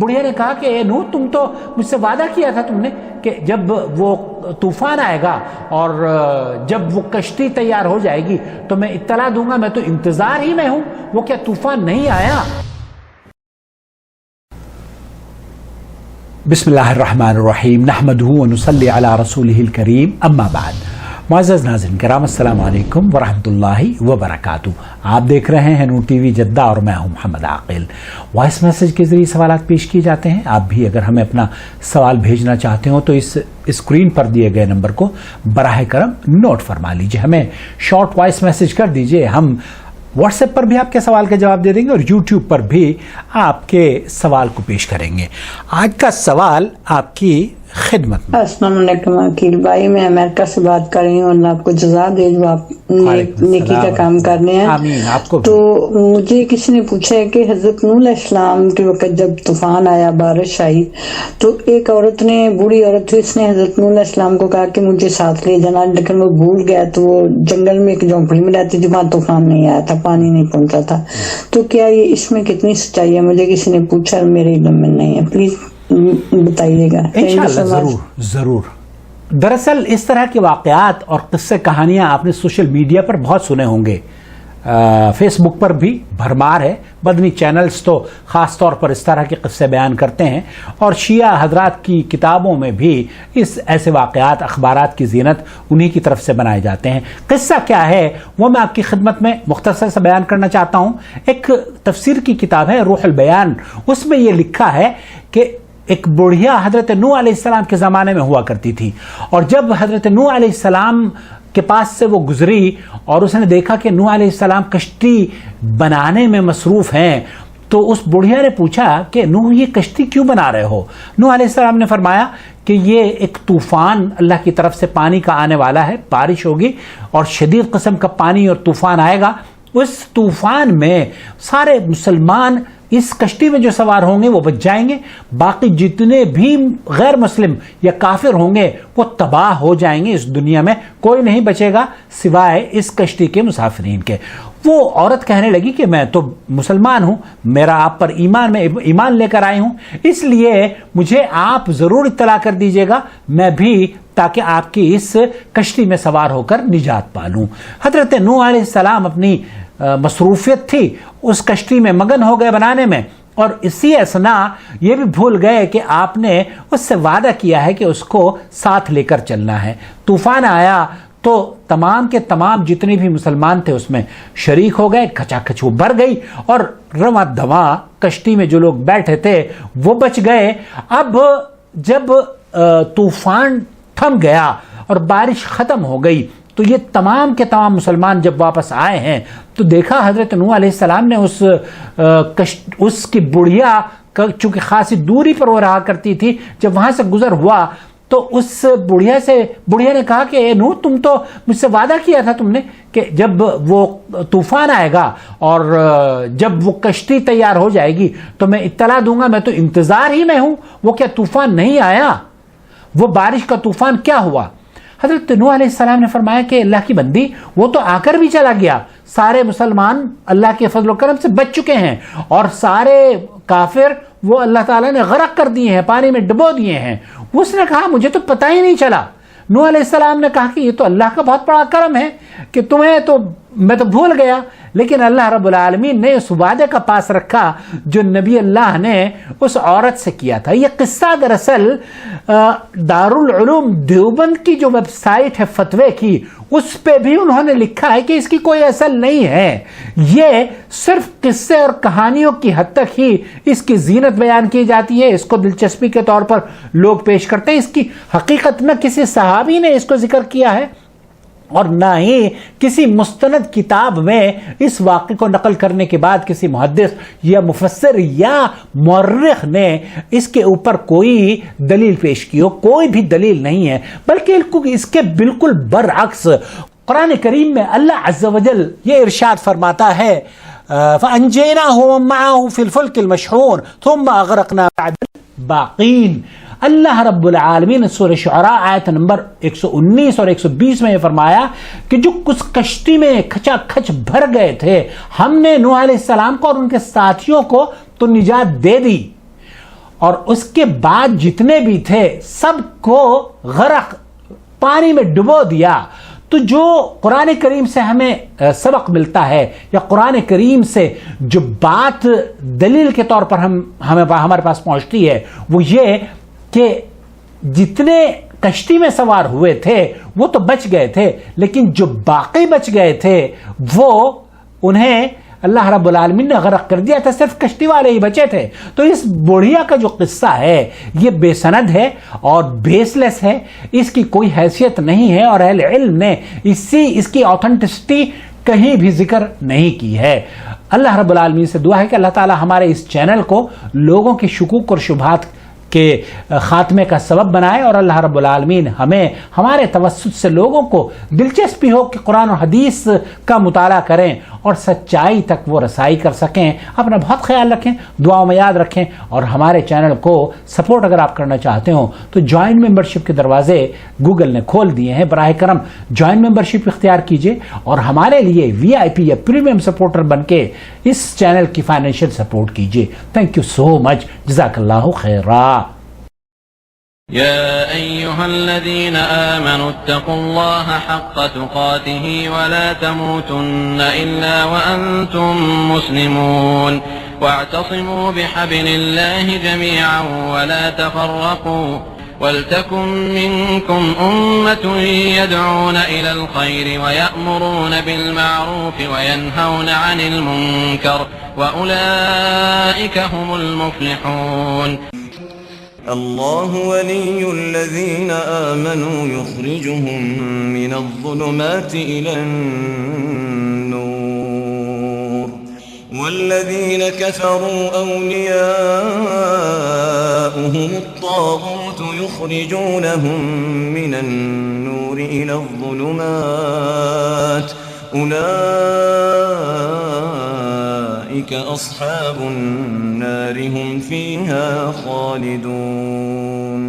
बुढ़िया ने कहा कि ए नूह, तुम तो मुझसे वादा किया था तुमने कि जब वो तूफान आएगा और जब वो कश्ती तैयार हो जाएगी तो मैं इत्तला दूंगा, मैं तो इंतजार ही में हूं, वो क्या तूफान नहीं आया? बिस्मिल्लाहिर्रहमानिर्रहीम, नहमदुहु व नुसल्ली अला रसूलिहिल करीम, अम्मा बाद। मुअज़्ज़ज़ नाज़रीन किराम, अस्सलामु अलैकुम व रहमतुल्लाहि व बरकातुहू। आप देख रहे हैं नूर टीवी जद्दा और मैं हूं मोहम्मद आकिल। वॉइस मैसेज के जरिए सवालात पेश किए जाते हैं। आप भी अगर हमें अपना सवाल भेजना चाहते हो तो इस स्क्रीन पर दिए गए नंबर को बराह करम नोट फरमा लीजिए, हमें शॉर्ट वॉइस मैसेज कर दीजिए। हम व्हाट्सएप पर भी आपके सवाल का जवाब दे देंगे और यूट्यूब पर भी आपके सवाल को पेश करेंगे। आज का सवाल आपकी खिदमत में। अस्सलाम वालेकुम अकील भाई, मैं अमेरिका से बात कर रही हूँ। अल्लाह आपको जज़ा दे जो आप नेकी का काम कर रहे हैं। आमीन। आपको तो मुझे किसी ने पूछा है कि हजरत नूह अलैहिस्सलाम के वक्त जब तूफान आया, बारिश आई, तो एक औरत ने, बूढ़ी औरत थी, उसने हजरत नूह अलैहिस्सलाम को कहा कि मुझे साथ ले जाना, लेकिन वो भूल गया। तो वो जंगल में एक झोंपड़ी में रहती थी, वहां तूफान नहीं आया था, पानी नहीं पहुंचा था। तो क्या ये इसमें कितनी सच्चाई है? मुझे किसी ने पूछा, मेरे इल्म में नहीं है, प्लीज बताइएगा। इंशाअल्लाह जरूर। दरअसल इस तरह के वाकयात और किस्से कहानियां आपने सोशल मीडिया पर बहुत सुने होंगे। फेसबुक पर भी भरमार है। बदनी चैनल्स तो खास तौर पर इस तरह के किस्से बयान करते हैं और शिया हजरात की किताबों में भी इस ऐसे वाकयात, अखबारात की जीनत उन्हीं की तरफ से बनाए जाते हैं। किस्सा क्या है वो मैं आपकी खिदमत में मुख्तसर से बयान करना चाहता हूं। एक तफसीर की किताब है रूहुल बयान, उसमें यह लिखा है कि एक बुढ़िया हजरत नूह अलैहिस्सलाम के ज़माने में हुआ करती थी, और जब हजरत नूह अलैहिस्सलाम के पास से वो गुजरी और उसने देखा कि नूह अलैहिस्सलाम कश्ती बनाने में मसरूफ़ हैं, तो उस बुढ़िया ने पूछा कि नूह, ये कश्ती क्यों बना रहे हो? नूह अलैहिस्सलाम ने फरमाया कि ये एक तूफ़ान अल्लाह की तरफ से पानी का आने वाला है, बारिश होगी और शदीद किस्म का पानी और तूफ़ान आएगा। उस तूफ़ान में सारे मुसलमान इस कश्ती में जो सवार होंगे वो बच जाएंगे, बाकी जितने भी गैर मुस्लिम या काफिर होंगे वो तबाह हो जाएंगे। इस दुनिया में कोई नहीं बचेगा सिवाय इस कश्ती के मुसाफिरीन के। वो औरत कहने लगी कि मैं तो मुसलमान हूं, मेरा आप पर ईमान लेकर आई हूं, इसलिए मुझे आप जरूर इत्तला कर दीजिएगा, मैं भी, ताकि आपकी इस कश्ती में सवार होकर निजात पा लूं। हजरत नूह अलैहिस्सलाम अपनी मसरूफियत थी उस कश्ती में मगन हो गए बनाने में, और इसी असना ये भी भूल गए कि आपने उससे वादा किया है कि उसको साथ लेकर चलना है। तूफान आया तो तमाम के तमाम जितने भी मुसलमान थे उसमें शरीक हो गए, खचाखच वो भर गई और रवा दवा कश्ती में जो लोग बैठे थे वो बच गए। अब जब तूफान थम गया और बारिश खत्म हो गई तो ये तमाम के तमाम मुसलमान जब वापस आए हैं तो देखा हजरत नूह अलैहिस्सलाम ने उसकी बुढ़िया, चूंकि खासी दूरी पर वो रहा करती थी, जब वहां से गुजर हुआ तो उस बुढ़िया ने कहा कि ए नूह, तुम तो मुझसे वादा किया था तुमने कि जब वो तूफान आएगा और जब वो कश्ती तैयार हो जाएगी तो मैं इत्तला दूंगा, मैं तो इंतजार ही में हूं, वो क्या तूफान नहीं आया? वो बारिश का तूफान क्या हुआ? हजरत नूह अलैहिस्सलाम ने फरमाया कि अल्लाह की बंदी, वो तो आकर भी चला गया, सारे मुसलमान अल्लाह के फजल करम से बच चुके हैं और सारे काफिर वो अल्लाह ताला ने गरक कर दिए हैं, पानी में डुबो दिए हैं। उसने कहा मुझे तो पता ही नहीं चला। नूह अलैहिस्सलाम ने कहा कि ये तो अल्लाह का बहुत बड़ा करम है कि तुम्हें तो, मैं तो भूल गया, लेकिन अल्लाह रब्बुल आलमीन ने उस वादे का पास रखा जो नबी अल्लाह ने उस औरत से किया था। यह किस्सा दरअसल दारुल उलूम देवबंद की जो वेबसाइट है फतवे की, उस पे भी उन्होंने लिखा है कि इसकी कोई असल नहीं है, ये सिर्फ किस्से और कहानियों की हद तक ही इसकी जीनत बयान की जाती है, इसको दिलचस्पी के तौर पर लोग पेश करते हैं। इसकी हकीकत में किसी सहाबी ने इसको जिक्र किया है और ना ही किसी मुस्तनद किताब में इस वाक़े को नकल करने के बाद किसी मुहद्दिस या मुफस्सिर या मुअर्रिख ने इसके ऊपर कोई दलील पेश की हो। कोई भी दलील नहीं है, बल्कि इसके बिल्कुल बरअक्स कुरान करीम में अल्लाह अज़्ज़ व जल ये इरशाद फरमाता है, फ़अंजयनाहु व मअहु फ़िल फ़ुल्किल मशहून थुम्मा अग़रक़ना बाक़ीन। अल्लाह रब्बुल आलमीन सूरह शुअरा आयत नंबर 119 और 120 में फरमाया कि जो कुछ कश्ती में खचाखच भर गए थे, हमने नूह अलैहिस्सलाम को और उनके साथियों को तो निजात दे दी اور اس کے بعد جتنے بھی تھے سب کو غرق پانی میں ڈبو دیا. تو جو قرآن کریم سے ہمیں سبق ملتا ہے یا قرآن کریم سے جو بات دلیل کے طور پر ہمارے پاس پہنچتی ہے وہ یہ کہ جتنے کشتی میں سوار ہوئے تھے وہ تو بچ گئے تھے, لیکن جو باقی بچ گئے تھے وہ انہیں اللہ رب العالمین نے غرق کر دیا تھا, صرف کشتی والے ہی بچے تھے. تو اس بڑھیا کا جو قصہ ہے یہ بے سند ہے اور بیس لیس ہے, اس کی کوئی حیثیت نہیں ہے اور اہل علم نے اس کی آتھینٹسٹی کہیں بھی ذکر نہیں کی ہے. اللہ رب العالمین سے دعا ہے کہ اللہ تعالی ہمارے اس چینل کو لوگوں کے شکوک اور شبہات کے خاتمے کا سبب بنائے, اور اللہ رب العالمین ہمیں ہمارے توسط سے لوگوں کو دلچسپی ہو کہ قرآن و حدیث کا مطالعہ کریں اور سچائی تک وہ رسائی کر سکیں. اپنا بہت خیال رکھیں, دعاؤں میں یاد رکھیں, اور ہمارے چینل کو سپورٹ اگر آپ کرنا چاہتے ہوں تو جوائن ممبرشپ کے دروازے گوگل نے کھول دیے ہیں. براہ کرم جوائن ممبرشپ اختیار کیجئے اور ہمارے لیے VIP یا پریمیم سپورٹر بن کے اس چینل کی فائنینشیل سپورٹ کیجئے. تھینک یو سو مچ, جزاک اللہ خیرا. يا أيها الذين آمنوا اتقوا الله حق تقاته ولا تموتن إلا وأنتم مسلمون واعتصموا بحبل الله جميعا ولا تفرقوا ولتكن منكم أمة يدعون إلى الخير ويأمرون بالمعروف وينهون عن المنكر وأولئك هم المفلحون. الله ولي الذين آمنوا يخرجهم من الظلمات إلى النور والذين كفروا أولياؤهم الطاغوت يخرجونهم من النور إلى الظلمات أولئك أصحاب النار هم فيها خالدون.